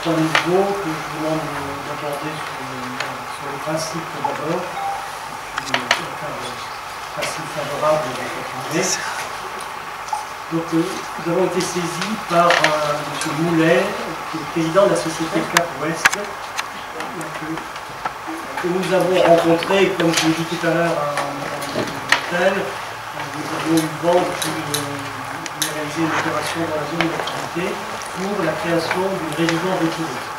trois niveaux que je vous demande d'aborder sur le principe d'abord, puis le principe favorable de continuer. Donc, nous avons été saisis par M. Moulet, qui est président de la société Cap Ouest, que nous avons rencontré, comme je l'ai dit tout à l'heure, à l'hôtel. Nous avons eu vent de réaliser une opération dans la zone d'activité pour la création d'une résidence de tourisme.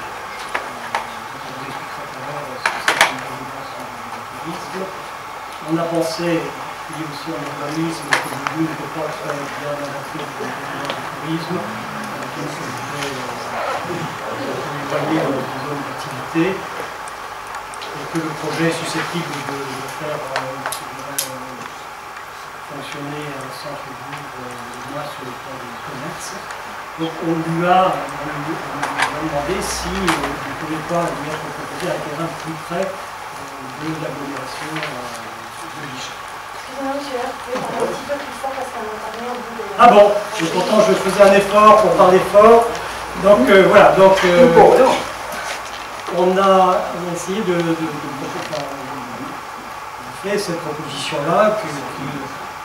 On a pensé, il y a aussi un urbanisme que le lieu ne peut pas très bien adapté pour le tourisme, qui se devait éloigner dans une zone d'activité, et que le projet est susceptible de faire fonctionner un centre-ville moins sur le plan du commerce. Donc on lui a demandé si il ne pouvait pas lui être proposé un terrain plus près de l'agglomération de Vichy. Excusez-moi, monsieur, vous pouvez parler un petit peu plus fort parce qu'on n'entend rien au bout de... Ah bon, et pourtant je faisais un effort pour parler fort. Donc voilà, donc on a essayé de faire cette proposition-là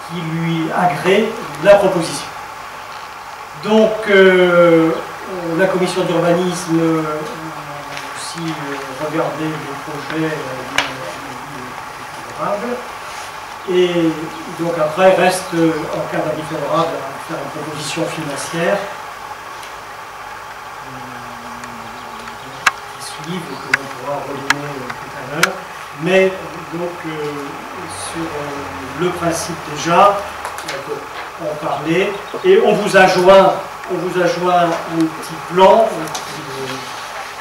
qui lui agrée la proposition. Donc la commission d'urbanisme a aussi regardé le projet favorable. Et donc après, reste, en cas d'avis favorable, à faire une proposition financière qui suive et que l'on pourra redonner tout à l'heure. Mais donc sur le principe déjà, on parlait, et on vous a joint un petit plan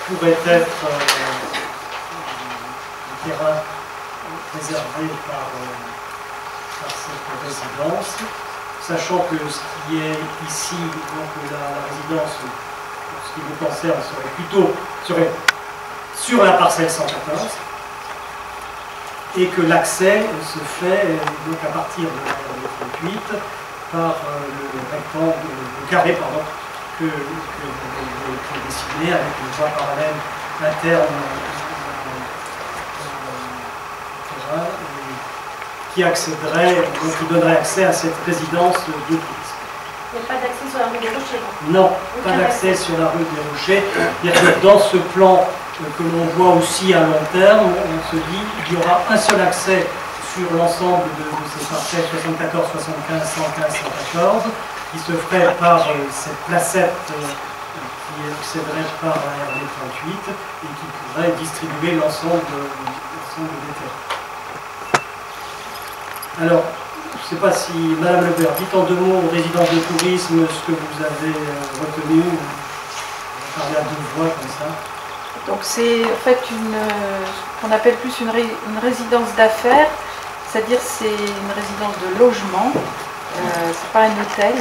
qui pourrait être un terrain réservé par cette résidence, sachant que ce qui est ici, donc la résidence, ce qui vous concerne, serait sur la parcelle 114, et que l'accès se fait donc à partir de la 38 par le carré que vous dessinez avec une voie parallèle interne qui accéderait, donc qui donnerait accès à cette résidence de tourisme. Il n'y a pas d'accès sur la rue des Rochers? Non, pas d'accès sur la rue des Rochers. C'est-à-dire que dans ce plan que l'on voit aussi à long terme, on se dit qu'il y aura un seul accès sur l'ensemble de ces parcelles 74, 75, 115, 114, qui se ferait par cette placette qui accéderait par la RD 38 et qui pourrait distribuer l'ensemble des terrains. Alors, je ne sais pas si, Madame Lebert, dites en deux mots aux résidences de tourisme ce que vous avez retenu. On va parler à deux voix comme ça. Donc c'est en fait ce qu'on appelle plus une résidence d'affaires, c'est-à-dire c'est une résidence de logement, c'est pas un hôtel.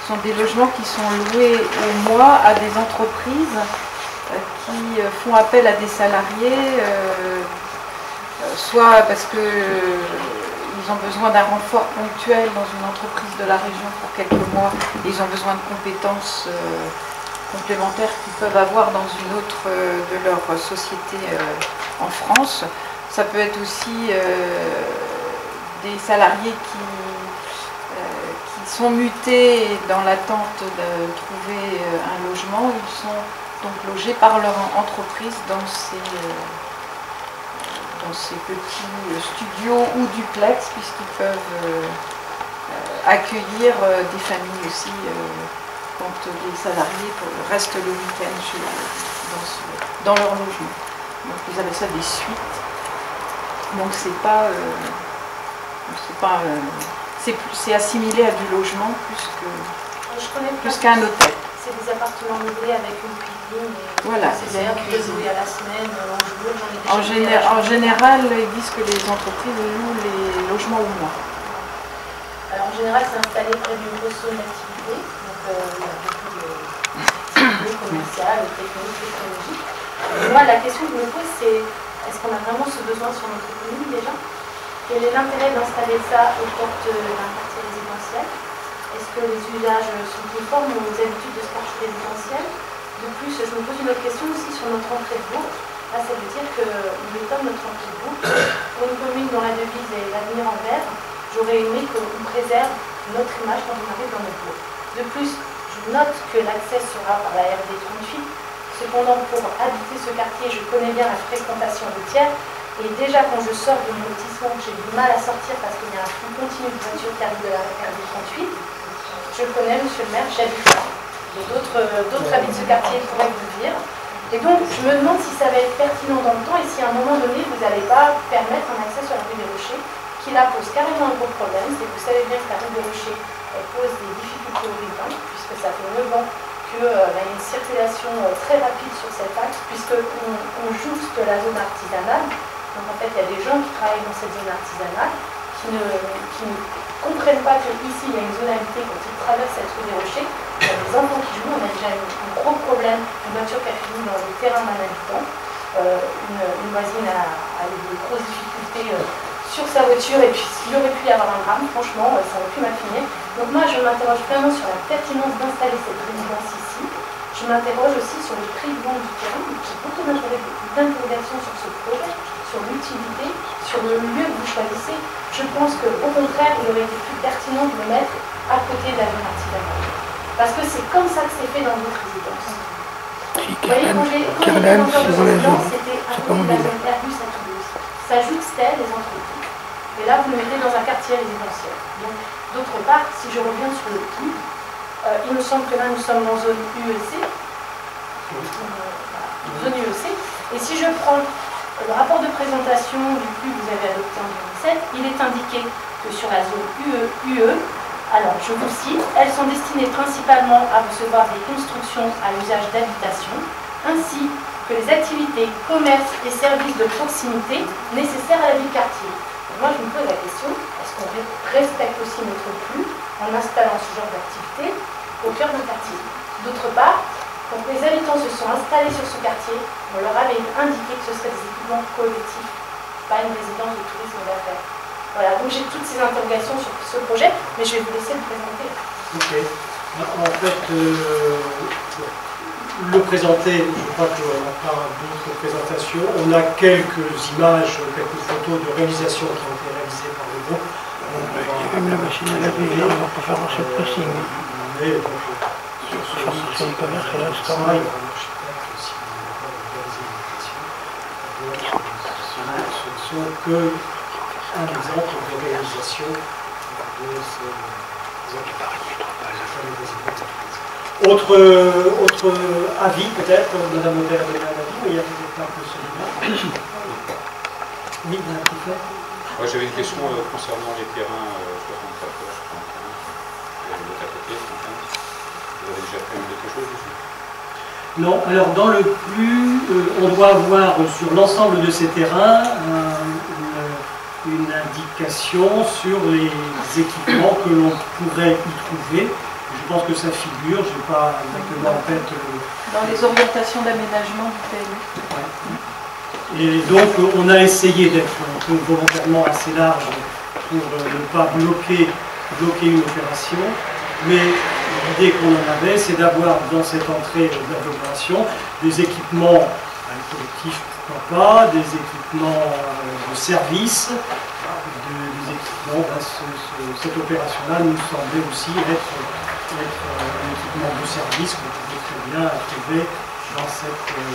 Ce sont des logements qui sont loués au mois à des entreprises qui font appel à des salariés, soit parce que ils ont besoin d'un renfort ponctuel dans une entreprise de la région pour quelques mois, et ils ont besoin de compétences complémentaires qu'ils peuvent avoir dans une autre de leurs sociétés en France. Ça peut être aussi des salariés qui sont mutés dans l'attente de trouver un logement. Ils sont donc logés par leur entreprise dans ces petits studios ou duplex, puisqu'ils peuvent accueillir des familles aussi quand les salariés restent le week-end dans leur logement. Donc vous avez ça des suites. Donc c'est assimilé à du logement plus qu'un hôtel. C'est des appartements meublés avec une cuisine. Voilà, c'est bien de louer à la semaine, en général, ils disent que les entreprises louent les logements au mois. Alors en général, c'est installé près d'une grosse zone d'activité. Donc il y a beaucoup d'activités commerciales, techniques, technologiques. Et moi, la question que je me pose, c'est est-ce qu'on a vraiment ce besoin sur notre commune déjà? Quel est l'intérêt d'installer ça aux portes d'un quartier résidentiel? Est-ce que les usages sont conformes aux habitudes de ce quartier résidentiel? De plus, je me pose une autre question aussi sur notre entrée de bourg. Là, ça veut dire que nous étonnons notre entrée de bourg. Pour une commune dont la devise est l'avenir en vert, j'aurais aimé qu'on préserve notre image quand on arrive dans notre bourg. De plus, je note que l'accès sera par la RD 38. Cependant, pour habiter ce quartier, je connais bien la fréquentation routière. Et déjà, quand je sors de mon lotissement, j'ai du mal à sortir parce qu'il y a un flux continu de voitures qui arrivent de la RD 38. Je le connais, monsieur le maire, j'habite là. D'autres habitants de ce quartier pourraient vous le dire. Et donc, je me demande si ça va être pertinent dans le temps et si à un moment donné, vous n'allez pas permettre un accès sur la rue des Rochers, qui là pose carrément un gros problème. C'est que vous savez bien que la rue des Rochers, elle pose des difficultés aux riverains, puisque ça fait 9 ans qu'il y a une circulation très rapide sur cet axe, puisqu'on jouxte la zone artisanale. Donc en fait, il y a des gens qui travaillent dans cette zone artisanale qui ne comprennent pas qu'ici, il y a une zone habitée quand ils traversent cette rue des Rochers. Il y a des enfants qui jouent, on a déjà un gros problème, une voiture qui a fini dans le terrain d'un habitant. Une voisine a eu de grosses difficultés sur sa voiture et puis il aurait pu y avoir un drame, franchement, ça aurait pu mal finir. Donc moi, je m'interroge vraiment sur la pertinence d'installer cette résidence ici. Je m'interroge aussi sur les prix de vente du terrain. J'ai beaucoup d'interrogations sur ce projet, sur l'utilité, sur le lieu que vous choisissez. Je pense qu'au contraire, il aurait été plus pertinent de le mettre à côté de la zone artisanale. Parce que c'est comme ça que c'est fait dans d'autres résidences. Vous voyez, quand j'ai été dans une résidence, c'était à côté de la zone Airbus à Toulouse. Ça jouxtait les entreprises. Et là, vous le mettez dans un quartier résidentiel. Donc, d'autre part, si je reviens sur le PLU, il me semble que là, nous sommes en zone UEC. Zone UEC. Et si je prends le rapport de présentation du PLU que vous avez adopté en 2007, il est indiqué que sur la zone UE, alors je vous cite, elles sont destinées principalement à recevoir des constructions à usage d'habitation, ainsi que les activités, commerces et services de proximité nécessaires à la vie de quartier. Et moi, je me pose la question, est-ce qu'on respecte aussi notre PLU en installant ce genre d'activité au cœur d'un quartier? D'autre part, quand les habitants se sont installés sur ce quartier, on leur avait indiqué que ce serait des équipements collectifs, pas une résidence de tourisme d'affaires. Voilà, donc j'ai toutes ces interrogations sur ce projet, mais je vais vous laisser le présenter. Ok. En fait, le présenter, je crois qu'on n'a pas d'autres présentations. On a quelques images, quelques photos de réalisation qui ont été réalisées par le groupe. Il y a même la machine à laver, on va pas faire un seul pressing. Mais bon, c'est une commerce et là, c'est pas mal. Ce ne sont qu'un exemple de réalisation de ces autre avis peut-être, Madame Aubert a donné un avis, mais il y a peut-être pas que celui-là. Oui, Madame Piffer. Moi j'avais une question concernant les terrains 74, 75, de l'autre côté, 75. Vous avez déjà prévu quelque chose dessus? Non, alors dans le PLU, on doit avoir sur l'ensemble de ces terrains une indication sur les équipements que l'on pourrait y trouver. Je pense que ça figure, je n'ai pas exactement en tête. Dans les orientations d'aménagement du PLU. Ouais. Et donc on a essayé d'être volontairement assez large pour ne pas bloquer une opération, mais l'idée qu'on en avait, c'est d'avoir dans cette entrée d'agglomération des équipements collectifs, pourquoi pas, des équipements de service, des équipements, cette opération-là nous semblait aussi être un équipement de service qu'on pouvait très bien trouver dans ce terrain.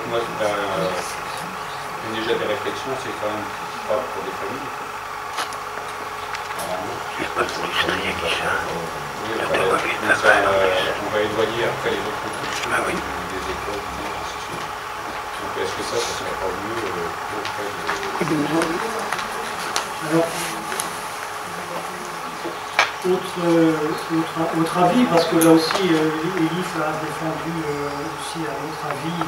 Moi, déjà des réflexions, c'est quand même pas pour des familles. Il n'y a pas de industriel qui ça. Oui, on va éloigner après les autres constructions des écoles, ainsi de suite. Donc est-ce que ça serait pas mieux auprès de... Alors, autre avis, parce que là aussi, Elif a défendu aussi un autre avis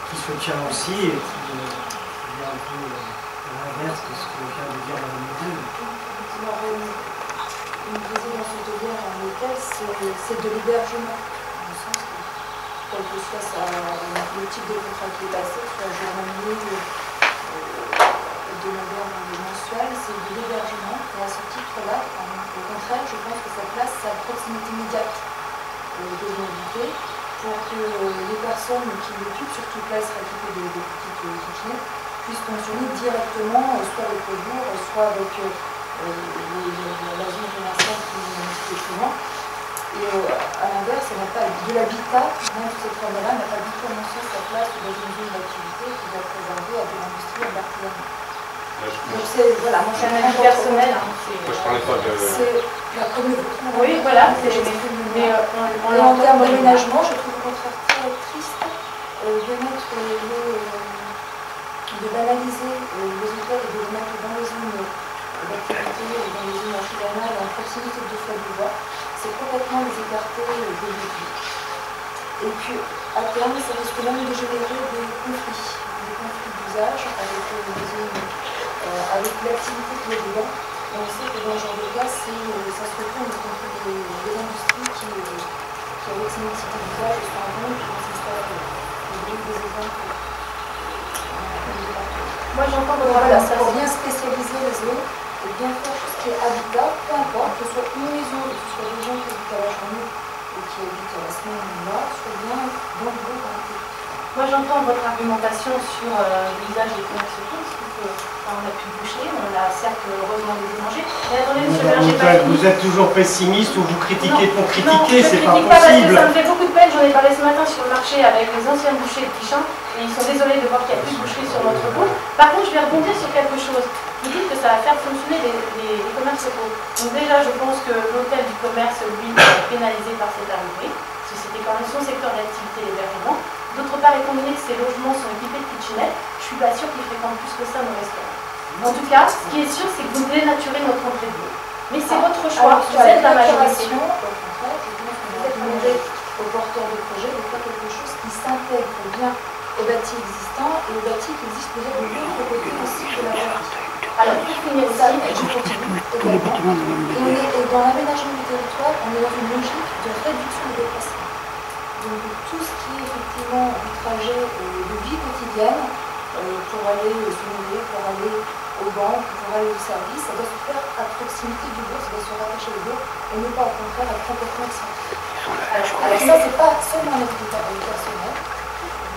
qui se tient aussi et qui est un peu à l'inverse de ce que vient de dire Mme Modèle. Une résidence hôtelière en hôtel, c'est de l'hébergement, dans le sens que, quel que soit le type de contrat qui est passé, soit journalier, de hebdomadaire mensuel, c'est de l'hébergement. Et à ce titre-là, au contraire, je pense que ça place sa proximité immédiate de mobilité pour que les personnes qui l'occupent, surtout là, sera équipée de petites kitchenettes, puissent fonctionner directement, soit avec le bourg, soit avec la zone commerciale qui est plus loin. Et à l'inverse, elle n'a pas de l'habitat, même cette forme-là n'a pas du tout annoncé sa place dans une zone d'activité qui va être réservée à de l'industrie et de l'artisanat. Donc c'est, voilà, moi je suis un personnel. Moi je parlais pas de... C'est la commune. Oui, voilà, mais en termes d'aménagement, je trouve au contraire très triste de banaliser les hôtels et de les mettre dans les zones d'activité et dans les zones artisanales en proximité de feux de bois. C'est complètement les écarter des véhicules. Et puis, à terme, ça risque même de générer des conflits d'usage avec l'activité qui est dedans. On sait que dans ce genre de cas, ça se retourne contre des industries qui avec ces multiples d'usage, sont en vente et qui s'installent des exemples. Moi, j'entends voilà, ça pour bien spécialiser les zones et bien faire tout ce qui est habitat, peu importe, que ce soit une maison, que ce soit des gens qui habitent à la journée ou qui habitent à la semaine ou là, soit bien dans le groupe. Moi, j'entends votre argumentation sur l'usage des commerces autour. On a pu boucher, on a certes heureusement déménagé. Mais attendez, monsieur le maire, j'ai pas fini. Vous êtes toujours pessimiste ou vous critiquez pour critiquer, c'est pas possible. Parce que possible. ça me fait beaucoup de peine. J'en ai parlé ce matin sur le marché avec les anciens bouchers de Tichin et ils sont désolés de voir qu'il n'y a plus de boucherie sur notre route. Par contre, je vais rebondir sur quelque chose. Vous dites que ça va faire fonctionner les commerces locaux. Donc déjà, je pense que l'hôtel du commerce, lui, est pénalisé par cette arrivée, parce que c'était quand même son secteur d'activité, l'hébergement. D'autre part, étant donné que ces logements sont équipés de kitchenettes, je suis pas sûre qu'ils fréquentent plus que ça nos restaurants. En tout cas, ce qui est sûr, c'est que vous dénaturez notre entrée de l'eau. Mais c'est votre choix, vous êtes la majorité. Au contraire, je pense qu'on va demander aux porteurs de projet de faire quelque chose qui s'intègre bien au bâti existant et au bâti qui existe déjà de l'autre côté aussi de la voie. Alors, pour finir ça, je continue également. Et dans l'aménagement du territoire, on est dans une logique de réduction des déplacements. Donc tout ce qui est effectivement du trajet de vie quotidienne pour aller se nourrir, pour aller aux banques, pour aller au service, ça doit se faire à proximité du bourg, ça doit se rattacher au bourg et non pas au contraire être complètement excentré. Alors ça, c'est pas seulement un avis personnel.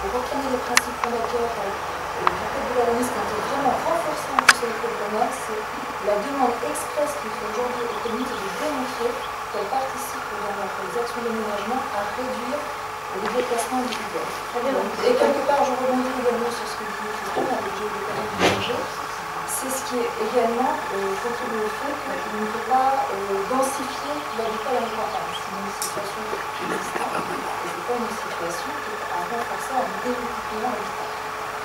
Vous reprenez les principes fondateurs du code de l'urbanisme qui est vraiment renforcé en plus avec le code de commerce, c'est la demande expresse qu'il faut aujourd'hui aux communes de démontrer qu'elles participent dans les actions d'aménagement à réduire les déplacements individuels. Et quelque part, je rebondis également sur ce que vous dites, avec j'ai eu l'occasion de manger, c'est ce qui est également contribue au fait qu'il ne faut pas densifier l'habitat dans les campagnes. C'est une situation existante, et ce n'est pas une situation qui est à renforcer en démultipliant l'habitat.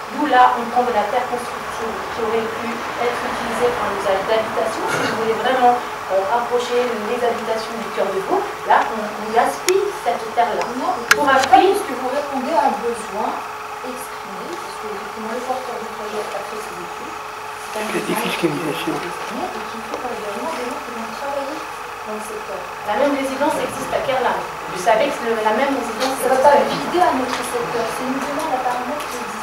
D'où là, on prend de la terre constructive qui aurait pu être utilisée pour un usage d'habitation. Si vous voulez vraiment rapprocher les habitations du cœur de Vaud, là, on gaspille cette terre-là. Non, pour appris, parce que vous répondez à un besoin exprimé, parce que effectivement, le porteur du projet a fait ses études. La défiscalisation. Et qu'il faut également des gens qui vont travailler dans le secteur. La même résidence existe à Kerlan. Vous savez que la même résidence Ça ne va pas vider à notre secteur, c'est une demande apparemment qui existe.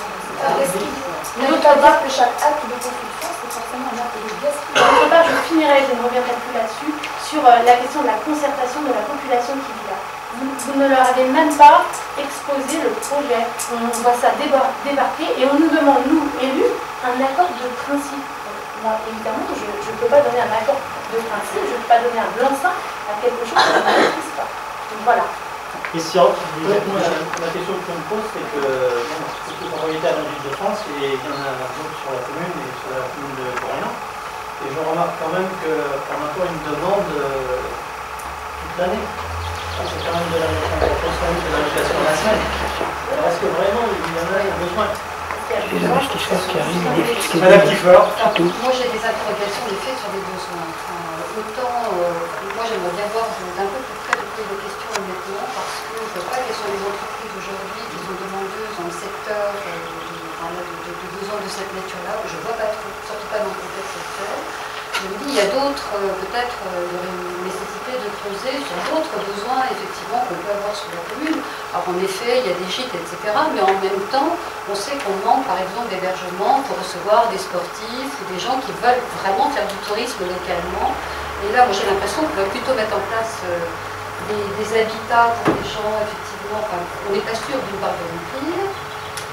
Ne pas dire que chaque acte de construction, c'est forcément un acte de gaspillage. D'autre part, je finirai, je ne reviendrai plus là-dessus, sur la question de la concertation de la population qui vit là. Vous ne leur avez même pas exposé le projet. On voit ça débarquer et on nous demande, nous, élus, un accord de principe. Moi, évidemment, je ne peux pas donner un accord de principe, je ne peux pas donner un blanc-seing à quelque chose que je ne maîtrise pas. Donc voilà. Christian, moi, la question que je me pose, c'est que c'est une propriété à l'Île-de-France et il y en a d'autres sur la commune et sur la commune de Corrian. Et je remarque quand même qu'on a encore une demande toute l'année. C'est quand même de la location de la semaine. Alors est-ce que vraiment il y en a besoin? Les investisseurs qui arrivent, les fiscaux. Madame Kiefer. Moi j'ai des interrogations des faits sur des besoins. Moi j'aimerais bien voir d'un peu plus près les questions honnêtement parce que je ne vois pas quelles sont les entreprises aujourd'hui qui sont demandeuses dans le secteur de besoins de cette nature-là. Je ne vois pas trop, surtout pas dans le contexte actuel. Je me dis il y a d'autres, peut-être il y aurait une nécessité de creuser sur d'autres besoins, effectivement, qu'on peut avoir sur la commune. Alors, en effet, il y a des gîtes, etc. Mais en même temps, on sait qu'on manque, par exemple, d'hébergement pour recevoir des sportifs ou des gens qui veulent vraiment faire du tourisme localement. Et là, moi, j'ai l'impression qu'on va plutôt mettre en place des habitats pour les gens, effectivement. Enfin, on n'est pas sûr d'une part de remplir.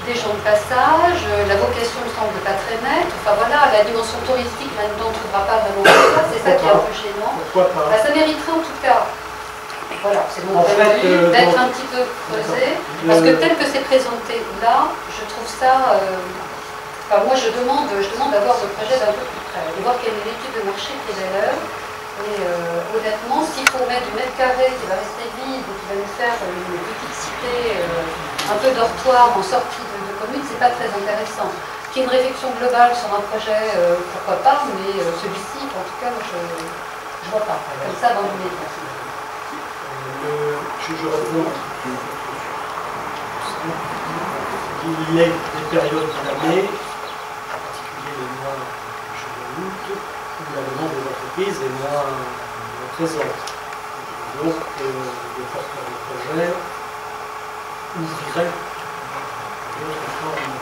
Des gens de passage, la vocation me semble pas très nette. Enfin voilà, la dimension touristique là-dedans ne trouvera pas vraiment ça, c'est ça qui est un peu gênant. Pourquoi pas? Bah, ça mériterait en tout cas, voilà, c'est mon point de vue, d'être un petit peu creusé. Parce que tel que c'est présenté là, je trouve ça. Enfin, moi je demande d'avoir le projet d'un peu plus près, de voir quelle est l'étude de marché qui est à l'heure. Et honnêtement, s'il faut mettre du mètre carré qui va rester vide et qui va nous faire une petite cité, un peu dortoir en sortie de commune, c'est pas très intéressant. Qu'il y ait une réflexion globale sur un projet, pourquoi pas, mais celui-ci, en tout cas, moi, je vois pas. Comme ça, dans l'immédiat. Je réponds. Il y a des périodes de l'année, en particulier les mois de juillet août, où la demande des entreprises est moins présente. Donc, les porteurs de projet ouvriraient d'autres formes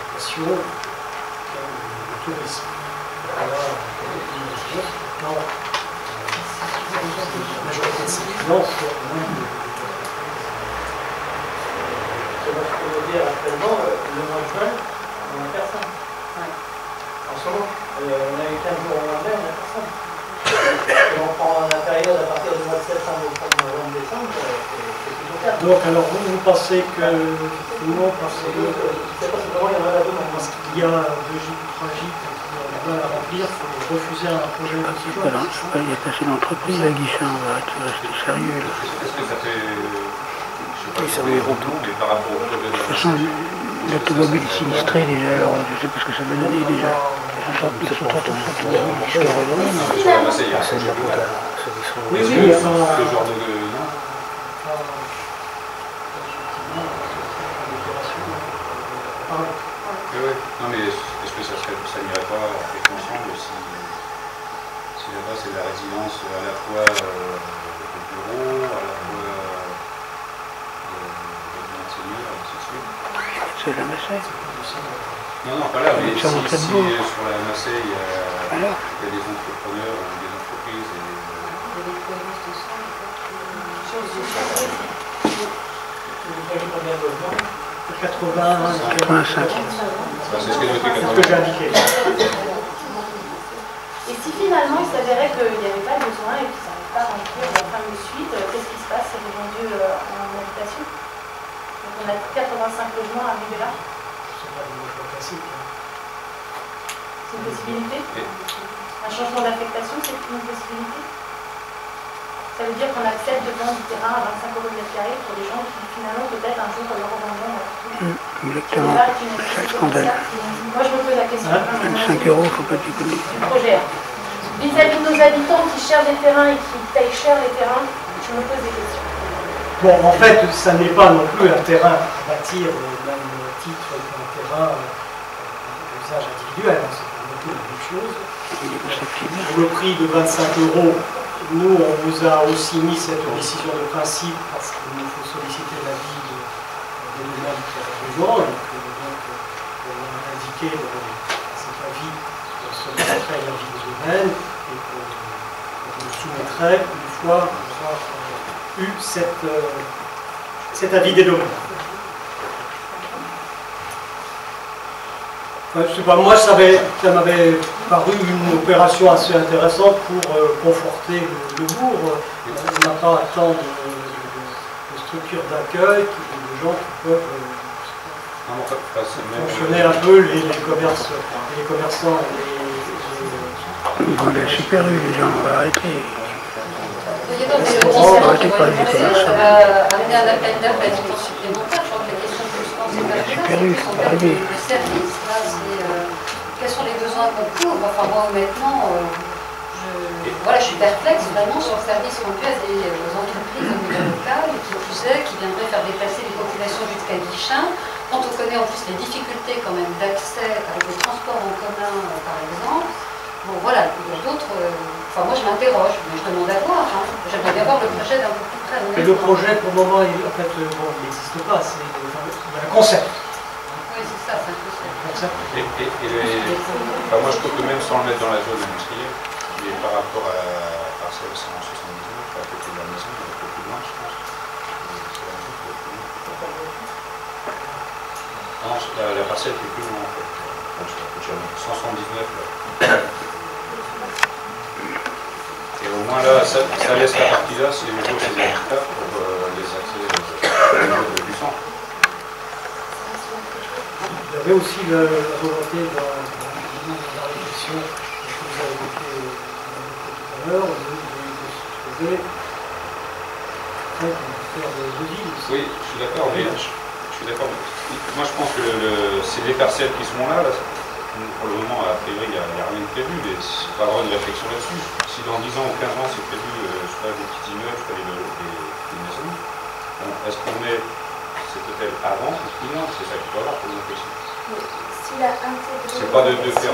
d'orientation de tourisme. Voilà, dans la majorité de ces clients sont moins de. Ce que je peux vous dire actuellement, le mois de juin, on n'a personne. En ce moment, on a eu 15 jours au mois de mai, on n'a personne. Et on prend la période à partir du mois de septembre, octobre, novembre, décembre, c'est plutôt calme. Donc, alors vous pensez que effectivement, parce que Je ne sais pas si vraiment il y en a la demande. parce qu'il y a 2 gîtes, 3 gîtes qui ont du mal à remplir, il faut refuser un projet de ce genre. Il y a passé l'entreprise à Guichin, on va rester sérieux. Là. Est-ce que ça fait... Oui, ça va y retourner. Mais par rapport au projet de De toute façon, l'automobile sinistré déjà, alors je sais pas ce que ça va donner déjà. Ils sont trop sur la Marseille, Oui, oui, enfin, ce genre de... Non. Oui. Non mais est-ce que ça n'irait pas avec ensemble si là-bas c'est la résidence à la fois de bureau, à la fois de l'enseigneur, et ainsi de suite. C'est la Marseille. Non, pas là, mais si Sur sur Montaigne-Bourg. la Marseille, il y a Alors des entrepreneurs, des entreprises et... Il y a des cohérences ensemble. Vous voyez combien de logements 85. C'est ce que j'ai C'est ce que j'ai indiqué. Et si finalement il s'avérait qu'il n'y avait pas besoin et qu'ils n'arrivent pas à remplir la fin de suite, qu'est-ce qui se passe? C'est vendu en habitation. Donc on a 85 logements arrivés là. C'est pas des logements classiques. C'est une possibilité. Un changement d'affectation, c'est une possibilité. Ça veut dire qu'on accepte de vendre du terrain à 25 € le mètre carré pour des gens qui finalement peut-être un jour leur revendront. Exactement. C'est un scandale. Moi je me pose la question. 25 €, faut pas déconner. Du projet. Vis-à-vis de nos habitants qui cherchent des terrains et qui payent cher les terrains, je me pose des questions. Bon, en fait, ça n'est pas non plus un terrain à bâtir au même titre qu'un terrain d'usage individuel. C'est pas non plus la même chose. Pour le prix de 25 €, nous, on vous a aussi mis cette décision de principe parce qu'il nous faut solliciter l'avis des domaines qui ont besoin. Donc, on a indiqué dans cet avis qu'on solliciterait l'avis des domaines et qu'on le soumettrait une fois avoir eu cet avis des domaines. Enfin, je sais pas, moi ça m'avait paru une opération assez intéressante pour conforter le bourg. On n'a pas tant de structures d'accueil, de gens qui peuvent fonctionner un peu les commerçants et Ils vendent la Super U, les gens, on va arrêter. Il y a donc des logiciels qui vont être posés, amener un appel d'offres à une dépense supplémentaire. Je crois que la question que je pense est pas le service, là, c'est quels sont les besoins qu'on couvre. Enfin, moi, honnêtement, je suis perplexe vraiment sur le service rendu à des entreprises au niveau local, qui plus est, qui viendraient faire déplacer les populations jusqu'à Guichin. Quand on connaît en plus les difficultés quand même d'accès avec le transport en commun, par exemple, bon voilà, il y a d'autres Enfin, moi, je m'interroge, mais je demande à voir. Hein. J'aimerais bien voir le projet d'un peu plus près. Et le projet, pour le moment, en fait, bon, il n'existe pas. Il y a un concept. Oui, c'est ça, c'est un concept. Enfin, moi, je trouve que même sans le mettre dans la zone industrielle, mais par rapport à la parcelle 179, à côté de la maison, il est un peu plus loin, je pense. Non, la parcelle qui est plus loin, en fait. 179, là. Et au moins là, ça laisse la partie là, c'est les métaux, c'est des habitats pour les accès au niveau du centre. Il y avait aussi la volonté dans la réflexion que vous avez évoquée tout à l'heure, de se trouver faire de villes. Oui, je suis d'accord, mais moi je pense que c'est les parcelles qui sont là, pour le moment, a priori, il n'y a rien de prévu, mais il faut avoir une réflexion là-dessus. Si dans 10 ans ou 15 ans c'est prévu, soit des petits immeubles, soit des maisons, bon, est-ce qu'on met cet hôtel avant ou plus loin? C'est ça qu'il faut avoir pour une réflexion. S'il a intégré pas de faire.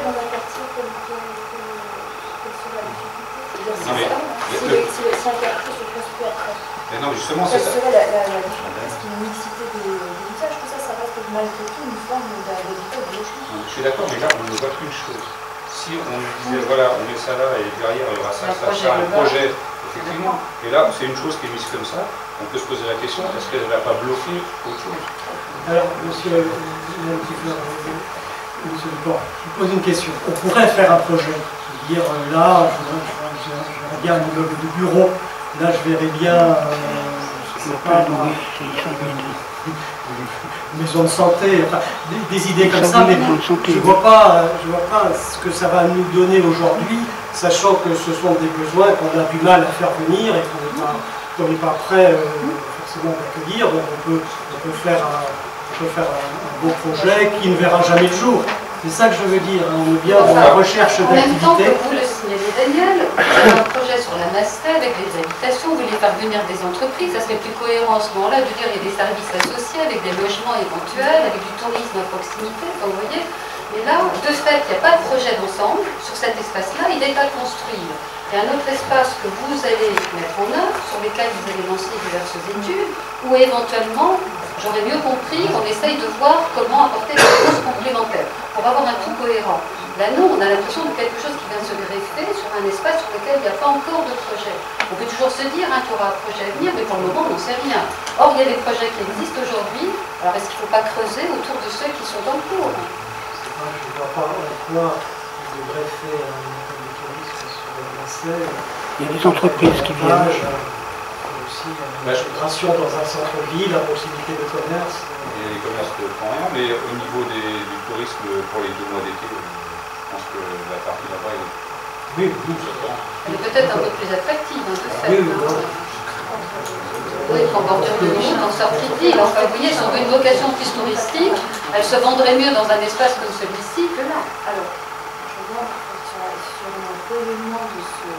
dans un quartier, quelle serait la difficulté? Non, mais Si un quartier se construit après, mais non, justement, quelle c'est ça. serait la difficulté? Est-ce qu'il y a une mixité d'habitat? Je trouve ça reste malgré tout une forme d'habitat de logement. Je suis d'accord, mais là, on ne voit qu'une chose. Si on nous disait, voilà, on met ça là et derrière, il y aura ça, un projet, effectivement. Et là, c'est une chose qui est mise comme ça. On peut se poser la question, est-ce qu'elle ne va pas bloquer autre chose? Alors, monsieur Dupont, je vous pose une question. On pourrait faire un projet, dire là, j'aimerais bien un immeuble de bureau, là je verrais bien, je sais pas, une maison de santé, enfin, des idées comme ça, mais je ne vois pas ce que ça va nous donner aujourd'hui, sachant que ce sont des besoins qu'on a du mal à faire venir et qu'on n'est pas prêt forcément d'accueillir, donc on peut faire un beau projet qui ne verra jamais le jour. C'est ça que je veux dire, on est bien dans la recherche d'activité. En même temps que vous le signalez, Daniel, vous avez un projet sur la Mastet avec des habitations, vous voulez faire venir des entreprises, ça serait plus cohérent en ce moment-là de dire qu'il y a des services associés avec des logements éventuels, avec du tourisme à proximité, enfin, vous voyez. Mais là, de fait, il n'y a pas de projet d'ensemble sur cet espace-là, il n'est pas construit. Il y a un autre espace que vous allez mettre en œuvre, sur lequel vous allez lancer diverses études, ou éventuellement, j'aurais mieux compris qu'on essaye de voir comment apporter des choses complémentaires, pour avoir un tout cohérent. Là, non, on a l'impression de quelque chose qui vient de se greffer sur un espace sur lequel il n'y a pas encore de projet. On peut toujours se dire qu'il y aura un projet à venir, mais pour le moment, on n'en sait rien. Or, il y a des projets qui existent aujourd'hui, alors est-ce qu'il ne faut pas creuser autour de ceux qui sont en cours? Je ne vois pas en quoi on devrait faire un école de tourisme sur le Masset. Il y a des entreprises qui viennent. Aussi l'intégration dans un centre-ville, la proximité de commerce. Il y a des commerces de rien, mais au niveau du tourisme pour les 2 mois d'été, je pense que la partie là-bas est. Oui, Elle est peut-être un peu plus attractive, de fait. Oui, qu'en bordure de Michelin, en sortie de ville. Enfin, vous voyez, si on veut une vocation plus touristique, elle se vendrait mieux dans un espace comme celui-ci que là. Alors, je vois sur le rayonnement de ce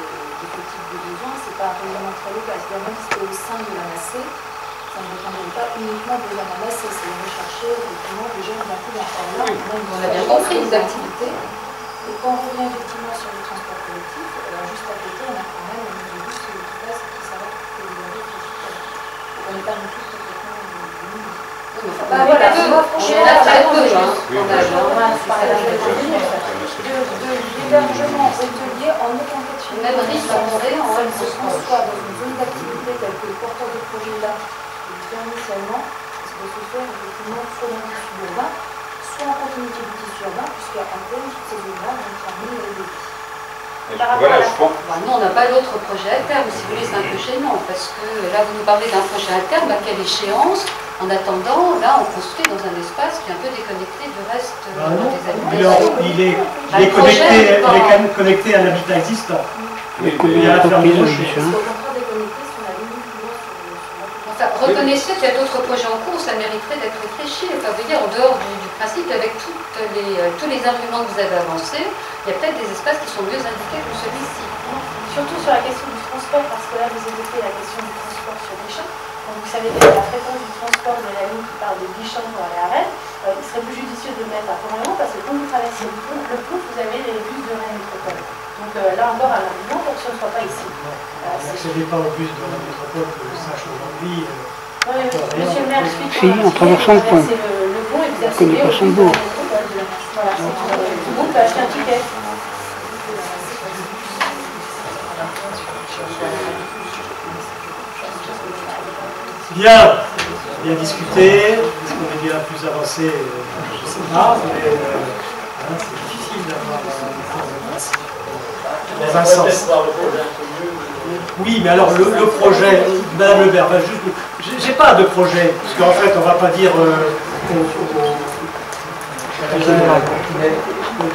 type de besoin, c'est pas un rayonnement très local. C'est-à-dire même si c'était au sein de la Masset, ça ne dépendait pas uniquement de la Masset, c'est de rechercher effectivement des jeunes d'un coup d'un là, On a bien compris les activités. Et quand on revient effectivement sur le transport collectif, juste à côté, on a quand même un minibus qui passe et qui s'arrête pour les arrêts qui on n'est pas non plus complètement voilà, on en a très peu, hein. L'hébergement hôtelier en aucun cas de figure. Même risque d'entrer en soit dans une zone d'activité telle que le porteur de projet là, et le faire initialement, ça doit se faire effectivement soit dans le tissu urbain, soit en continuité du tissu urbain, puisqu'à terme, toutes ces zones-là vont être amenées à évoluer. Voilà, je pense. Nous, on n'a pas d'autre projet à terme, si vous voulez, c'est un peu gênant, parce que là, vous nous parlez d'un projet à terme, à quelle échéance? En attendant, là, on construit dans un espace qui est un peu déconnecté du reste des habitations. Il est connecté à l'habitat existant. Il y a la ferme de Rocher. Enfin, reconnaissez qu'il y a d'autres projets en cours, ça mériterait d'être réfléchi. Enfin, vous dire, en dehors du principe, avec tous les arguments que vous avez avancés, il y a peut-être des espaces qui sont mieux indiqués que celui-ci. Surtout sur la question du transport, parce que là, vous évoquez la question du transport sur Bichamp. Donc, vous savez que la fréquence du transport de la ligne qui part de Bichamp pour aller à Rennes, il serait plus judicieux de le mettre à Port-Royal, parce que quand vous traversez le pont, vous avez les bus de Rennes Métropole. Donc, Donc là encore, l'attention ne soit pas ici. Vous n'accédez pas au bus de la métropole que je sache aujourd'hui. Monsieur le maire explique. Si, en traversant le pont. Le pont et vous Je connais accédez pas au son bus de bourg. la métropole. Voilà, tout le monde peut acheter un ticket. Bien discuté. Est-ce qu'on est bien plus avancé? Je ne sais pas, mais c'est difficile d'avoir dans un sens. Oui, mais alors le projet, Madame Lebert, j'ai pas de projet, parce qu'en fait, on ne va pas dire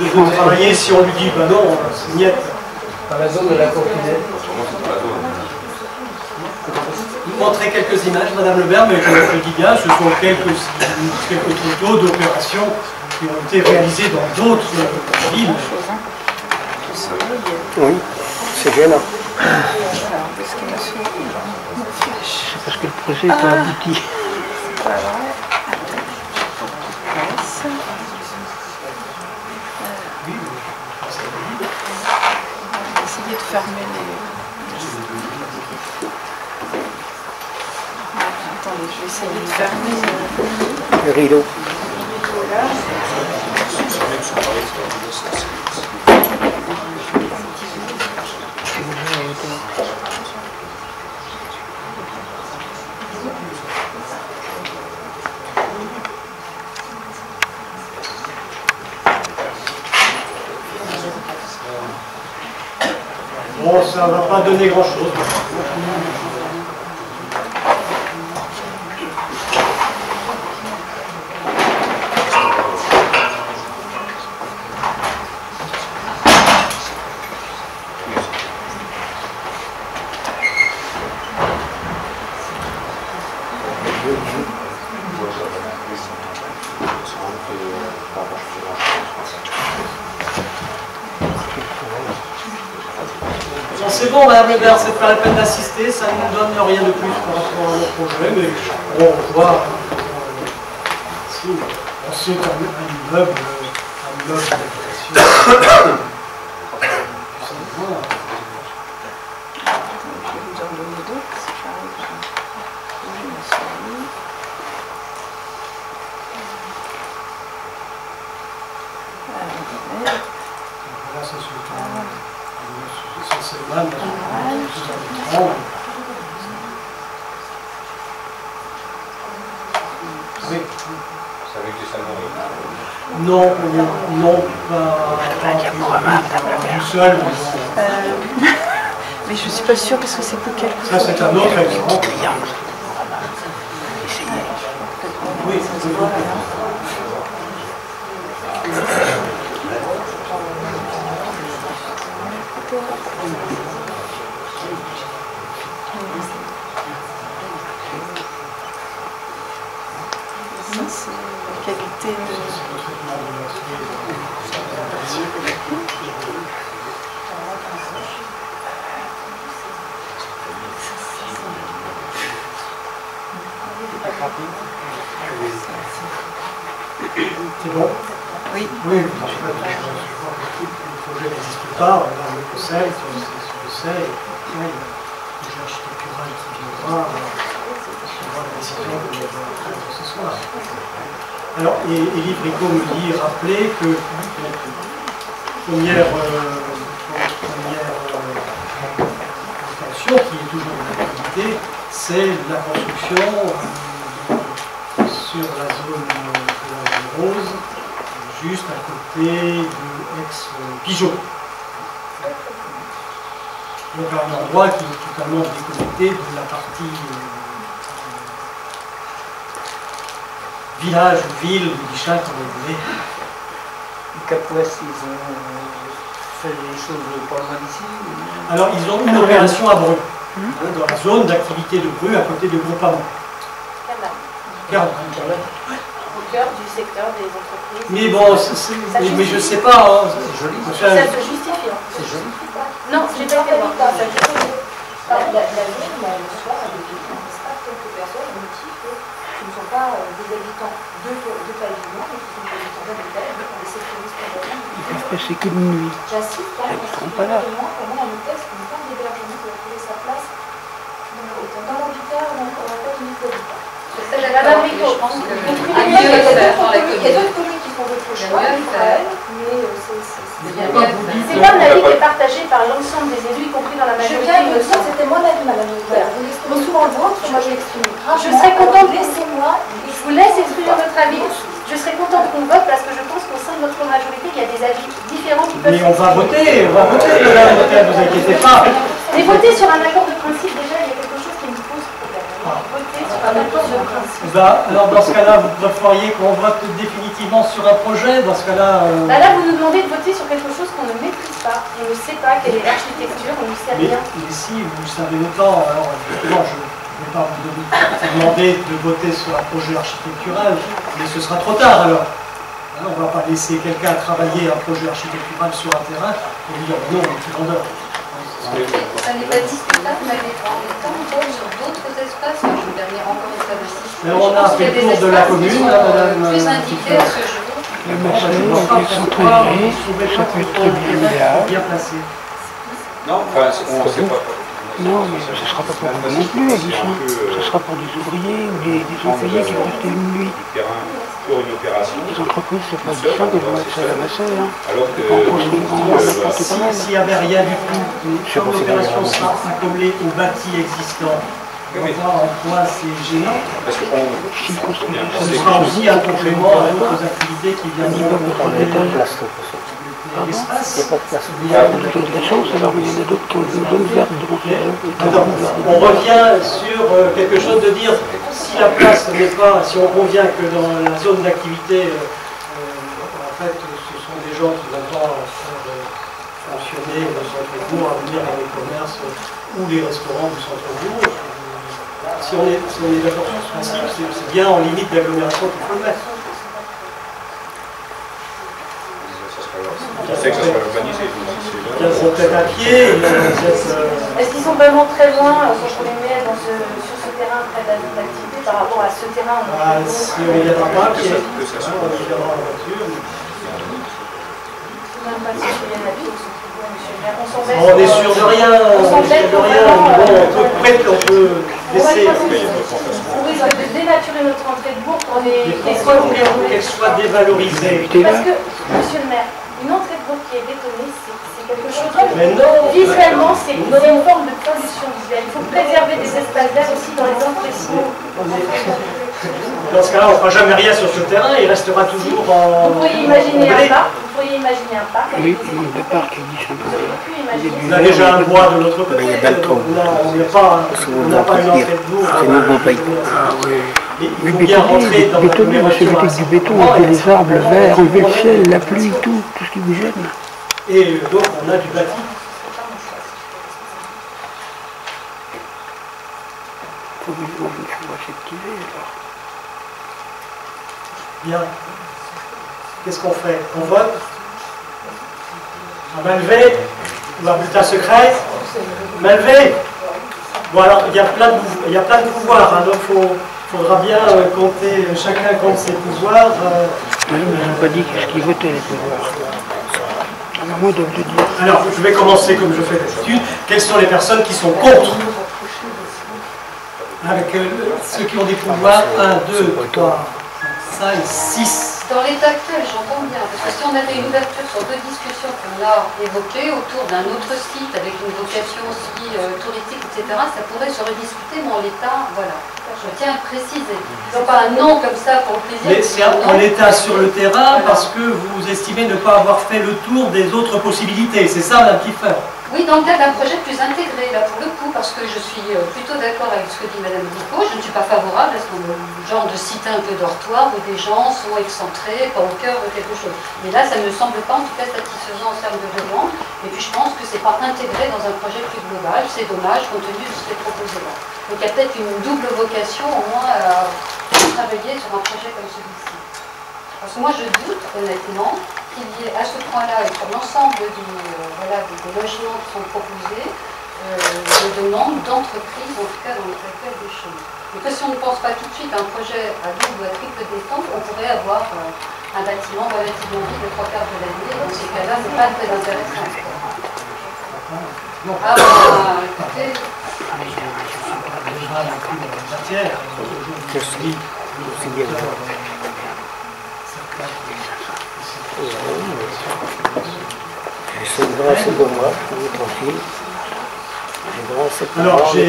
de travailler si on lui dit, ben non, c'est niet. Dans la zone de la Courtinette. Vous montrez quelques images, Madame Lebert, mais je dis bien, ce sont quelques photos d'opérations qui ont été réalisées dans d'autres villes. Oui, c'est gênant. Voilà, parce qu'il m'a fait une flèche. C'est parce que le projet n'est pas abouti. C'est pas vrai. On va essayer de fermer les... Attendez, je vais essayer de fermer Le rideau. là. Bon, ça ne va pas donner grand-chose. C'est bon, Madame Lebert, c'est pas la peine d'assister, ça ne nous donne rien de plus par rapport à notre projet, mais bon, on voit si on sait un immeuble d'habitation. Là, c'est oui. C'est avec des salons. Non, pas du seul. Mais je suis pas sûre parce que c'est que quelques... Ça, c'est un autre exemple. Oui, c'est bon. Ça, c'est la qualité de... C'est bon? Oui. Oui, le projet n'existe pas, on a le conseil, je sais, et puis il y a le projet architectural qui viendra, on va la décision que nous allons prendre ce soir. Alors, Élie Bricot me dit, rappeler que première intention qui est toujours en activité, c'est la construction sur la zone de la Rose, juste à côté de ex-Pigeot. Donc un endroit qui est totalement déconnecté de la partie village ou ville ou Bichat, comme vous voulez. Les Capouesses, ils ont fait des choses pas loin d'ici. Alors ils ont une opération à Bru, dans la zone d'activité de Bru, à côté de Groupamont. Carnat. Au cœur du secteur des entreprises. Mais bon, mais je sais pas. Hein, C'est joli. Ça se justifie. Hein. C'est joli. Non, j'ai pas été voir. La ville, le soir, a des pays, on ne sait pas quelques personnes au motif qui ne sont pas des habitants de pavillons, mais qui sont des habitants d'habitat, donc on les sécurise complètement. Ils peuvent passer que de nuit. J'assiste là exemple, Ils seront pas là. comme on a le texte, une part d'hébergement qui va trouver sa place dans l'habitat ou dans la communauté d'habitat. Madame Rico, Je pense que Il y a d'autres communes qui font d'autres choix, mais c'est pas un avis qui est partagé par l'ensemble des élus, y compris dans la je majorité. viens de dire, c'était mon avis, madame Rico. Vous l'exprimez souvent le vôtre, moi je l'exprime. Je serais contente, Laissez-moi. je vous laisse exprimer votre avis. Je serais contente qu'on vote parce que je pense qu'au sein de notre majorité, il y a des avis différents qui peuvent Mais on va voter, madame, ne vous inquiétez pas. Mais voter sur un accord de principe, déjà, il y a quelque chose qui me pose problème. Voter sur un accord de principe. Alors dans ce cas-là, vous préfériez qu'on vote définitivement sur un projet. Dans ce cas-là... Là, vous nous demandez de voter sur quelque chose qu'on ne maîtrise pas. On ne sait pas quelle est l'architecture, on ne sait rien. Mais si vous savez autant, alors justement, je ne vais pas vous demander de voter sur un projet architectural, mais ce sera trop tard alors. On ne va pas laisser quelqu'un travailler un projet architectural sur un terrain et lui dire non, il est vendeur. Ça n'est pas discutable, mais en étant encore sur d'autres espaces, je me permets encore une fois d'insister. Mais on a fait le tour de la commune, madame. Plus indiqués à ce jour. Le machin, avec son trésorier, ça peut être très bien placé. Non, enfin, on ne sait pas. Non, mais ce ne sera pas pour vous non plus, Aguisson. Ce sera pour des ouvriers ou des employés qui vont rester une nuit. Pour une opération. Les entreprises, c'est pas du ça qu'elles vont être seules à masser. Alors que s'il n'y avait rien du tout, comme l'opération sera accolée au bâti existant, on va voir en quoi c'est gênant. Parce que ce sera aussi un complément à d'autres activités qui viennent de l'espace. Il y a de la chance, alors il y en a d'autres qui ont une bonne verte devant chez eux. On revient sur quelque chose de dire, si la place n'est pas, si on convient que dans la zone d'activité, en fait, ce sont des gens qui vont pas faire fonctionner le centre-bourg, à venir dans les commerces ou les restaurants du centre-bourg. Si on est d'accord sur ce principe, c'est bien en limite d'agglomération qu'il faut le mettre. je sais que ça sera urbanisé. Ils sont peut-être à pied. Est-ce qu'ils sont vraiment très loin, sur ce terrain près de la zone d'activité par rapport à ce terrain Si on ne viendra pas à pied, on viendra en voiture. On est sûr de rien. On peut laisser. On risque de dénaturer notre entrée de bourg pour des Pourquoi voulez-vous qu'elle soit dévalorisée? Parce que, monsieur le maire, une entrée de bourg qui est bétonnée, c'est quelque chose de... Mais non. Visuellement, c'est une forme de pollution visuelle. Il faut préserver des espaces verts aussi dans les entrées de bourg. Dans ce cas-là, on ne fera jamais rien sur ce terrain, il restera toujours en... Vous pourriez imaginer un parc. Vous pourriez imaginer un parc. Oui, il manque de parc, il dit ça. On a déjà un bois de l'autre côté. On n'a pas une entrée de bourg. C'est mon beau pays. Ah oui. Il faut bien rentrer dans bétonner, moi c'est avec du béton, enlever les arbres, le verre, enlever le ciel, la pluie, tout ce qui vous gêne. Et donc on a du bâti. Il faut vivre une chambre acceptivée alors. Bien. Qu'est-ce qu'on fait? On vote? À main levée? Ou à bulletin secret? Main levée? Bon alors, il y a plein de pouvoirs, hein, donc il faudra bien compter, chacun compte ses pouvoirs. Ils n'ont pas dit qu'est-ce qu'ils votaient les pouvoirs. Alors moi, ils doivent le dire. Alors, je vais commencer comme je fais d'habitude. Quelles sont les personnes qui sont contre? Avec ceux qui ont des pouvoirs, 1, 2, 3, 5, 6. Dans l'état actuel, j'entends bien, parce que si on avait une ouverture sur deux discussions qu'on a évoquées autour d'un autre site avec une vocation aussi touristique, etc., ça pourrait se rediscuter, mais en l'état, voilà. Je tiens à préciser. C'est pas un non comme ça pour le plaisir. Mais c'est en l'état sur le terrain parce que vous estimez ne pas avoir fait le tour des autres possibilités. C'est ça, Madame Kiefer? Oui, dans le cadre d'un projet plus intégré, là, pour le coup, parce que je suis plutôt d'accord avec ce que dit Madame Dicot. Je ne suis pas favorable à ce genre de cité un peu dortoir où des gens sont excentrés, pas au cœur de quelque chose. Mais là, ça ne me semble pas, en tout cas, satisfaisant en termes de demande. Et puis, je pense que c'est pas intégré dans un projet plus global. C'est dommage, compte tenu de ce qui est proposé là. Donc, il y a peut-être une double vocation, au moins, à travailler sur un projet comme celui-ci. Parce que moi, je doute, honnêtement, qu'il y ait à ce point-là, et sur l'ensemble des logements qui sont proposés, de demandes d'entreprises, en tout cas dans le calcul des choses. Donc si on ne pense pas tout de suite à un projet à double ou à triple détente, on pourrait avoir un bâtiment relativement vide les 3/4 de l'année. Dans ces cas-là, ce n'est pas très intéressant. Non. Ah, écoutez, Déjà inclus dans la matière. Aujourd'hui, C'est bien. C'est une grâce de moi, on est tranquille. Alors, j'ai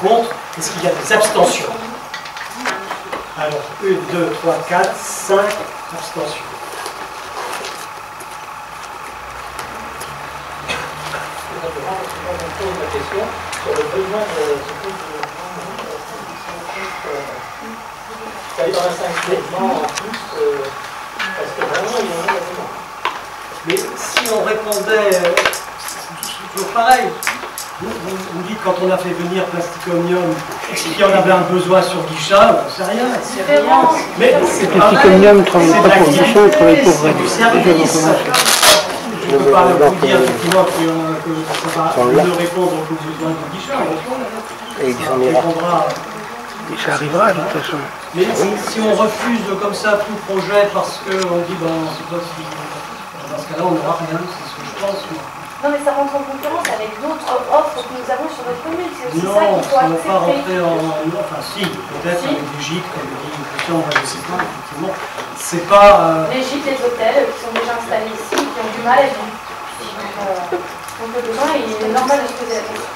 contre. Est-ce qu'il y a des abstentions? Alors, 1, 2, 3, 4, 5 abstentions. On pose la question sur le besoin de ce 85 logements en plus, parce que vraiment, il y en a besoin. Mais si on répondait, c'est toujours pareil. Vous dites quand on a fait venir Plasticomnium, est-ce qu'il y en avait un besoin sur Guichat? On ne sait rien. Mais c'est pareil. Plasticomnium ne travaille pas pour Guichat, il travaille pour c'est du service. Je ne peux pas vous dire effectivement que ça va mieux répondre aux besoins de Guichat. Et il s'en ira. Et ça arrivera de toute façon. Mais si on refuse comme ça tout projet parce qu'on dit ben c'est pas si. Dans ce cas-là, on n'aura rien, c'est ce que je pense. Non, mais ça rentre en concurrence avec d'autres offres que nous avons sur notre commune. C'est aussi ça Non, qu'il faut ça ne va pas accepter. rentrer en. Enfin, si, peut-être avec des gîtes, comme dit Christian, je ne sais pas, effectivement. C'est pas. Les gîtes, les hôtels qui sont déjà installés ici, qui ont du mal à vivre. Donc le besoin, il est normal de se poser la question.